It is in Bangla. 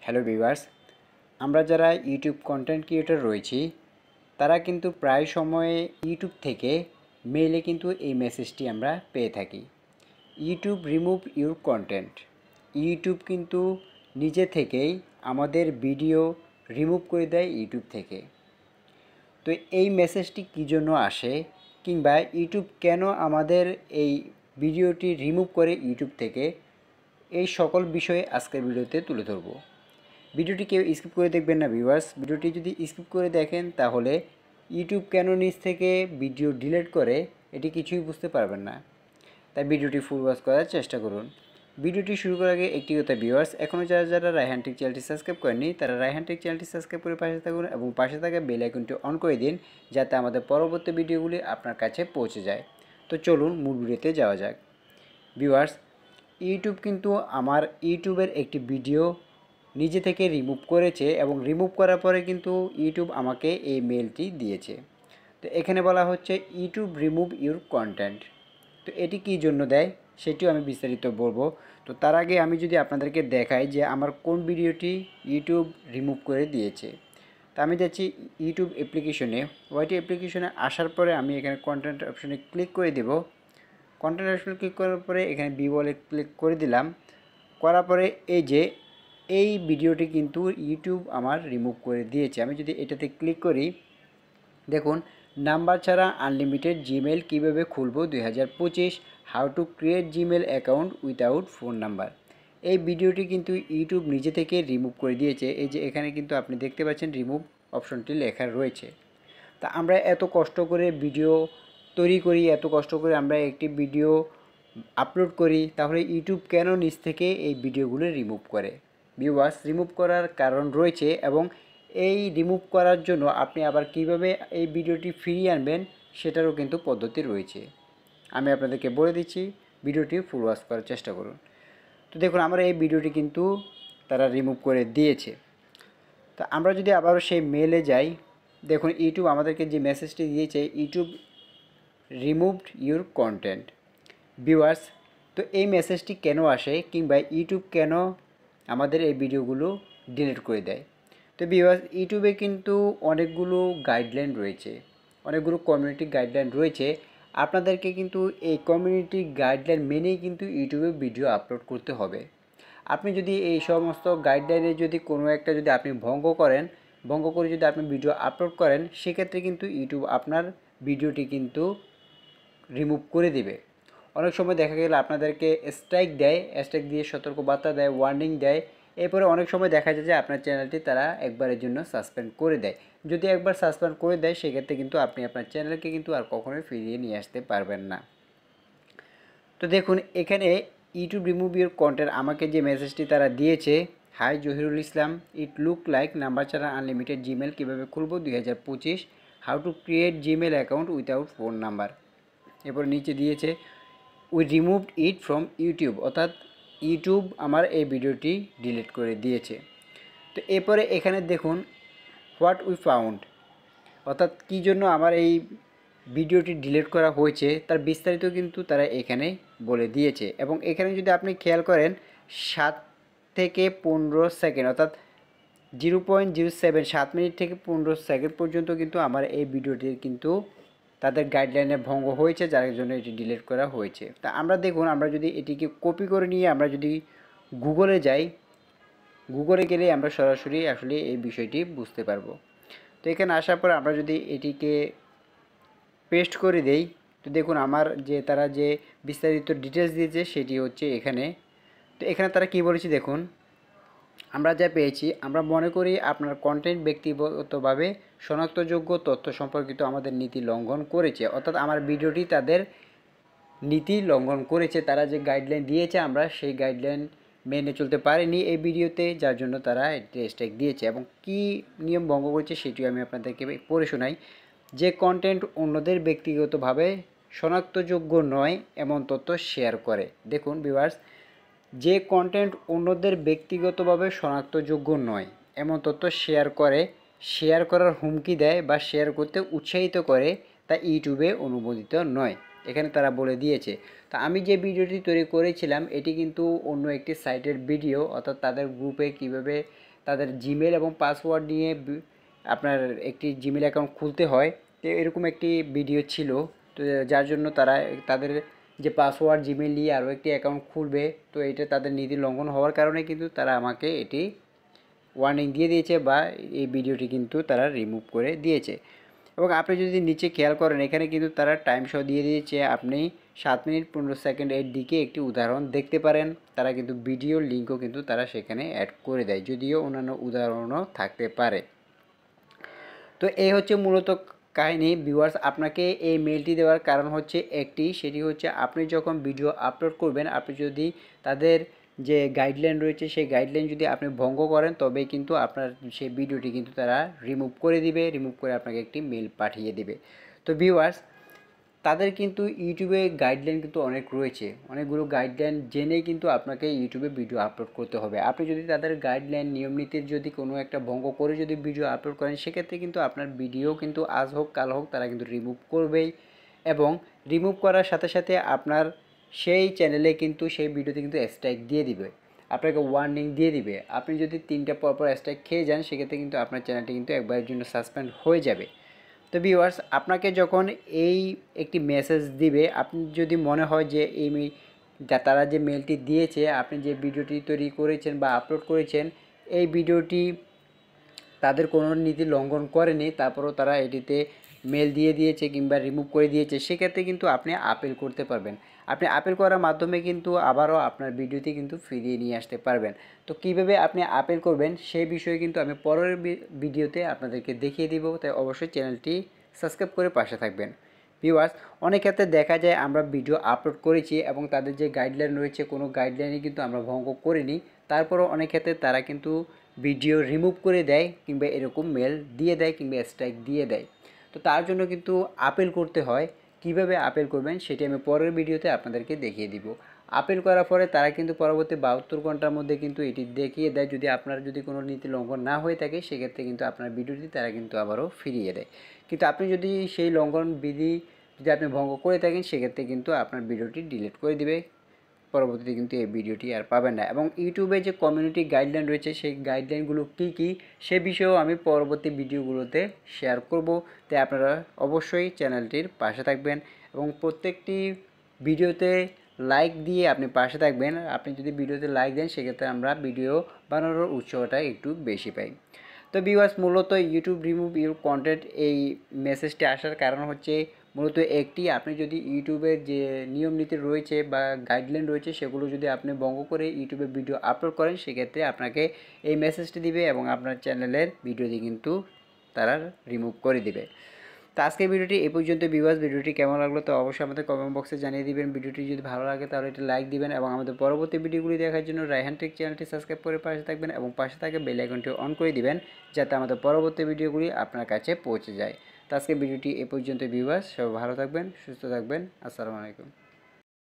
হ্যালো ভিউয়ার্স, আমরা যারা ইউটিউব কন্টেন্ট ক্রিয়েটর রয়েছি তারা কিন্তু প্রায় সময়ে ইউটিউব থেকে মেইলে কিন্তু এই মেসেজটি আমরা পেয়ে থাকি। YouTube remove your content. YouTube কিন্তু নিজে থেকেই আমাদের ভিডিও রিমুভ করে দেয় ইউটিউব থেকে। তো এই মেসেজটি কী জন্য আসে, কিংবা ইউটিউব কেন আমাদের এই ভিডিওটি রিমুভ করে ইউটিউব থেকে, এই সকল বিষয়ে আজকের ভিডিওতে তুলে ধরব। ভিডিওটি কেউ স্কিপ করে দেখবেন না ভিউয়ার্স। ভিডিওটি যদি স্কিপ করে দেখেন তাহলে ইউটিউব কেন নিজ থেকে ভিডিও ডিলিট করে এটি কিছুই বুঝতে পারবেন না। তাই ভিডিওটি ফুল ওয়াচ করার চেষ্টা করুন। ভিডিওটি শুরু করার আগে একটি কথা ভিউয়ার্স, এখনও যারা রায়হান টেক চ্যানেলটি সাবস্ক্রাইব করেননি তারা রায়হান টেক চ্যানেলটি সাবস্ক্রাইব করে পাশে থাকুন এবং পাশে থাকা বেল আইকনটি অন করে দিন, যাতে আমাদের পরবর্তী ভিডিওগুলি আপনার কাছে পৌঁছে যায়। তো চলুন মূল ভিডিওতে যাওয়া যাক। ভিউয়ার্স, ইউটিউব কিন্তু আমার ইউটিউবের একটি ভিডিও নিজে থেকে রিমুভ করেছে এবং রিমুভ করার পরে কিন্তু ইউটিউব আমাকে এই মেলটি দিয়েছে। তো এখানে বলা হচ্ছে ইউটিউব রিমুভ ইউর কন্টেন্ট। তো এটি কী জন্য দেয় সেটিও আমি বিস্তারিত বলবো। তো তার আগে আমি যদি আপনাদেরকে দেখাই যে আমার কোন ভিডিওটি ইউটিউব রিমুভ করে দিয়েছে। তো আমি যাচ্ছি ইউটিউব অ্যাপ্লিকেশনে। ওয়াইটি অ্যাপ্লিকেশনে আসার পরে আমি এখানে কন্টেন্ট অপশনে ক্লিক করে দেব। কন্টেন্ট অপশনে ক্লিক করার পরে এখানে বি বলে ক্লিক করে দিলাম। করার পরে এই যে এই ভিডিওটি কিন্তু ইউটিউব আমার রিমুভ করে দিয়েছে। আমি যদি এটাতে ক্লিক করি, দেখুন নাম্বার ছাড়া আনলিমিটেড জিমেল কীভাবে খুলবো 2025, how to create Gmail account without phone number. এই ভিডিওটি কিন্তু ইউটিউব নিজে থেকে রিমুভ করে দিয়েছে। এই যে এখানে কিন্তু আপনি দেখতে পাচ্ছেন রিমুভ অপশনটি লেখা রয়েছে। তা আমরা এত কষ্ট করে ভিডিও তৈরি করি, এত কষ্ট করে আমরা একটি ভিডিও আপলোড করি, তাহলে ইউটিউব কেন নিজ থেকে এই ভিডিওগুলো রিমুভ করে? ভিউয়ার্স, রিমুভ করার কারণ রয়েছে এবং এই রিমুভ করার জন্য আপনি আবার কিভাবে এই ভিডিওটি ফিরিয়ে আনবেন সেটারও কিন্তু পদ্ধতি রয়েছে। আমি আপনাদেরকে বলে দিচ্ছি, ভিডিওটি ফুল ওয়াচ করার চেষ্টা করুন। তো দেখুন আমার এই ভিডিওটি কিন্তু তারা রিমুভ করে দিয়েছে। তো আমরা যদি আবারও সেই মেলে যাই, দেখুন ইউটিউব আমাদেরকে যে মেসেজটি দিয়েছে, YouTube removed your content. Viewers, তো এই মেসেজটি কেন আসে, কিংবা ইউটিউব কেন আমাদের এই ভিডিওগুলো ডিলিট করে দেয়? তো ভিউয়ার্স, ইউটিউবে কিন্তু অনেকগুলো গাইডলাইন রয়েছে, অনেকগুলো কমিউনিটি গাইডলাইন রয়েছে। আপনাদেরকে কিন্তু এই কমিউনিটি গাইডলাইন মেনেই কিন্তু ইউটিউবে ভিডিও আপলোড করতে হবে। আপনি যদি এই সমস্ত গাইডলাইনে যদি কোনো একটা যদি আপনি ভঙ্গ করে যদি আপনি ভিডিও আপলোড করেন, সেক্ষেত্রে কিন্তু ইউটিউব আপনার ভিডিওটি কিন্তু রিমুভ করে দিবে। অনেক সময় দেখা গেলে আপনাদেরকে স্ট্রাইক দেয়, স্ট্রাইক দিয়ে সতর্কবার্তা দেয়, ওয়ার্নিং দেয়। এরপরে অনেক সময় দেখা যায় যে আপনার চ্যানেলটি তারা একবারের জন্য সাসপেন্ড করে দেয়। যদি একবার সাসপেন্ড করে দেয়, সেক্ষেত্রে কিন্তু আপনি আপনার চ্যানেলকে কিন্তু আর কখনোই ফিরিয়ে নিয়ে আসতে পারবেন না। তো দেখুন এখানে ইউটিউব রিমুভ ইউর কন্টেন্ট আমাকে যে মেসেজটি তারা দিয়েছে, hi Zahirul Islam, it look like number ছাড়া আনলিমিটেড জিমেল কীভাবে খুলবো 2025, how to create Gmail account without phone number. এরপর নিচে দিয়েছে we removed it from YouTube, অর্থাৎ ইউটিউব আমার এই ভিডিওটি ডিলিট করে দিয়েছে। তো এরপরে এখানে দেখুন হোয়াট উই ফাউন্ড, অর্থাৎ কী জন্য আমার এই ভিডিওটি ডিলিট করা হয়েছে তার বিস্তারিত কিন্তু তারা এখানে বলে দিয়েছে। এবং এখানে যদি আপনি খেয়াল করেন 7 থেকে 15 সেকেন্ড, অর্থাৎ 0.07 7 মিনিট থেকে 15 সেকেন্ড পর্যন্ত কিন্তু আমার এই ভিডিওটির কিন্তু তাদের গাইডলাইনে ভঙ্গ হয়েছে, যার জন্য এটি ডিলিট করা হয়েছে। তা আমরা দেখুন, আমরা যদি এটিকে কপি করে নিয়ে আমরা যদি গুগলে যাই, গুগলে গেলে আমরা সরাসরি আসলে এই বিষয়টি বুঝতে পারবো। তো এখানে আসার পর আমরা যদি এটিকে পেস্ট করে দেই, তো দেখুন আমার যে তারা যে বিস্তারিত ডিটেলস দিয়েছে সেটি হচ্ছে এখানে। তো এখানে তারা কি বলেছে দেখুন, আমরা যা পেয়েছি, আমরা মনে করি আপনার কন্টেন্ট ব্যক্তিগতভাবে শনাক্তযোগ্য তথ্য সম্পর্কিত আমাদের নীতি লঙ্ঘন করেছে, অর্থাৎ আমার ভিডিওটি তাদের নীতি লঙ্ঘন করেছে। তারা যে গাইডলাইন দিয়েছে আমরা সেই গাইডলাইন মেনে চলতে পারিনি এই ভিডিওতে, যার জন্য তারা স্ট্রাইক দিয়েছে। এবং কি নিয়ম ভঙ্গ করেছে সেটিও আমি আপনাদেরকে পড়ে শোনাই। যে কন্টেন্ট অন্যদের ব্যক্তিগতভাবে শনাক্তযোগ্য নয় এমন তথ্য শেয়ার করে। দেখুন ভিউয়ার্স, যে কন্টেন্ট অন্যদের ব্যক্তিগতভাবে শনাক্তযোগ্য নয় এমন তথ্য শেয়ার করার হুমকি দেয় বা শেয়ার করতে উৎসাহিত করে, তা ইউটিউবে অনুমোদিত নয়, এখানে তারা বলে দিয়েছে। তা আমি যে ভিডিওটি তৈরি করেছিলাম এটি কিন্তু অন্য একটি সাইটের ভিডিও, অর্থাৎ তাদের গ্রুপে কিভাবে তাদের জিমেল এবং পাসওয়ার্ড নিয়ে আপনার একটি জিমেল অ্যাকাউন্ট খুলতে হয়। তো এরকম একটি ভিডিও ছিল, তো যার জন্য তারা তাদের যে পাসওয়ার্ড জিমেল নিয়ে আরও একটি অ্যাকাউন্ট খুলবে, তো এটা তাদের নীতি লঙ্ঘন হওয়ার কারণে কিন্তু তারা আমাকে এটি ওয়ার্নিং দিয়ে দিয়েছে বা এই ভিডিওটি কিন্তু তারা রিমুভ করে দিয়েছে। এবং আপনি যদি নিচে খেয়াল করেন, এখানে কিন্তু তারা টাইম সহ দিয়ে দিয়েছে, আপনি 7 মিনিট 15 সেকেন্ড এর দিকে একটি উদাহরণ দেখতে পারেন। তারা কিন্তু ভিডিওর লিঙ্কও কিন্তু তারা সেখানে অ্যাড করে দেয়, যদিও অন্যান্য উদাহরণও থাকতে পারে। তো এই হচ্ছে মূলত কাহিনী ভিউয়ার্স। আপনাকে এই মেলটি দেওয়ার কারণ হচ্ছে একটি, সেটি হচ্ছে আপনি যখন ভিডিও আপলোড করবেন, আপনি যদি তাদের যে গাইডলাইন রয়েছে সেই গাইডলাইন যদি আপনি ভঙ্গ করেন, তবে কিন্তু আপনার সেই ভিডিওটি কিন্তু তারা রিমুভ করে দিবে, রিমুভ করে আপনাকে একটি মেল পাঠিয়ে দিবে। তো ভিউয়ার্স, তাদের কিন্তু ইউটিউবে গাইডলাইন কিন্তু অনেক রয়েছে, অনেকগুলো গাইডলাইন জেনেই কিন্তু আপনাকে ইউটিউবে ভিডিও আপলোড করতে হবে। আপনি যদি তাদের গাইডলাইন নিয়ম নীতির যদি কোনো একটা ভঙ্গ করে যদি ভিডিও আপলোড করেন, সেক্ষেত্রে কিন্তু আপনার ভিডিও কিন্তু আজ হোক কাল হোক তারা কিন্তু রিমুভ করবেই, এবং রিমুভ করার সাথে সাথে আপনার সেই চ্যানেলে কিন্তু সেই ভিডিওতে কিন্তু স্ট্রাইক দিয়ে দিবে, আপনাকে ওয়ার্নিং দিয়ে দিবে। আপনি যদি 3টা পরপর স্ট্রাইক খেয়ে যান, সেক্ষেত্রে কিন্তু আপনার চ্যানেলটি কিন্তু একবারের জন্য সাসপেন্ড হয়ে যাবে। তো ভিউয়ার্স, আপনাকে যখন এই একটি মেসেজ দিবে, আপনি যদি মনে হয় যে এই তারা যে মেলটি দিয়েছে, আপনি যে ভিডিওটি তৈরি করেছেন বা আপলোড করেছেন, এই ভিডিওটি তাদের কোনো নীতি লঙ্ঘন করেনি, তারপরেও তারা এটিতে মেল দিয়ে দিয়েছে কিংবা রিমুভ করে দিয়েছে, সেক্ষেত্রে কিন্তু আপনি আপিল করতে পারবেন। আপনি আপিল করার মাধ্যমে কিন্তু আবারও আপনার ভিডিওটি কিন্তু ফিরিয়ে নিয়ে আসতে পারবেন। তো কীভাবে আপনি আপিল করবেন সেই বিষয়ে কিন্তু আমি পরের ভিডিওতে আপনাদেরকে দেখিয়ে দিব, তাই অবশ্যই চ্যানেলটি সাবস্ক্রাইব করে পাশে থাকবেন। ভিউয়ার্স, অনেক ক্ষেত্রে দেখা যায় আমরা ভিডিও আপলোড করেছি এবং তাদের যে গাইডলাইন রয়েছে কোনো গাইডলাইনই কিন্তু আমরা ভঙ্গ করিনি, তারপরও অনেক ক্ষেত্রে তারা কিন্তু ভিডিও রিমুভ করে দেয় কিংবা এরকম মেল দিয়ে দেয় কিংবা স্ট্রাইক দিয়ে দেয়। তো তার জন্য কিন্তু আপিল করতে হয়। কিভাবে আপিল করবেন সেটি আমি পরের ভিডিওতে আপনাদেরকে দেখিয়ে দিব। আপিল করার পরে তারা কিন্তু পরবর্তী 72 ঘন্টার মধ্যে কিন্তু এটি দেখিয়ে দেয়, যদি আপনার যদি কোনো নীতি লঙ্ঘন না হয়ে থাকে, সেক্ষেত্রে কিন্তু আপনার ভিডিওটি তারা কিন্তু আবারও ফিরিয়ে দেয়। কিন্তু আপনি যদি সেই লঙ্ঘন বিধি যদি আপনি ভঙ্গ করে থাকেন, সেক্ষেত্রে কিন্তু আপনার ভিডিওটি ডিলিট করে দিবে, পরবর্তীতে কিন্তু এই ভিডিওটি আর পাবেন না। এবং ইউটিউবে যে কমিউনিটি গাইডলাইন রয়েছে, সেই গাইডলাইনগুলো কী কী সে বিষয়েও আমি পরবর্তী ভিডিওগুলোতে শেয়ার করব। তাই আপনারা অবশ্যই চ্যানেলটির পাশে থাকবেন এবং প্রত্যেকটি ভিডিওতে লাইক দিয়ে আপনি পাশে থাকবেন। আপনি যদি ভিডিওতে লাইক দেন, সেক্ষেত্রে আমরা ভিডিও বানানোর উৎসাহটা একটু বেশি পাই। তো ভিউয়ার্স, মূলত ইউটিউব রিমুভ ইউর কন্টেন্ট এই মেসেজটি আসার কারণ হচ্ছে মূলত একটি, আপনি যদি ইউটিউবের যে নিয়ম নীতি রয়েছে বা গাইডলাইন রয়েছে, সেগুলো যদি আপনি ভঙ্গ করে ইউটিউবে ভিডিও আপলোড করেন, সেক্ষেত্রে আপনাকে এই মেসেজটি দিবে এবং আপনার চ্যানেলের ভিডিওটি কিন্তু তারা রিমুভ করে দিবে। তো আজকের ভিডিওটি এই পর্যন্ত। ভিউয়ার্স, ভিডিওটি কেমন লাগলো তো অবশ্যই আমাদের কমেন্ট বক্সে জানিয়ে দিবেন। ভিডিওটি যদি ভালো লাগে তাহলে এটি লাইক দিবেন এবং আমাদের পরবর্তী ভিডিওগুলি দেখার জন্য রায়হান টেক চ্যানেলটি সাবস্ক্রাইব করে পাশে থাকবেন এবং পাশে থাকা বেল আইকনটি অন করে দিবেন, যাতে আমাদের পরবর্তী ভিডিওগুলি আপনার কাছে পৌঁছে যায়। তো আজকের ভিডিওটি এই পর্যন্ত। ভিউয়ার্স, সবাই ভালো থাকবেন, সুস্থ থাকবেন। আসসালামু আলাইকুম।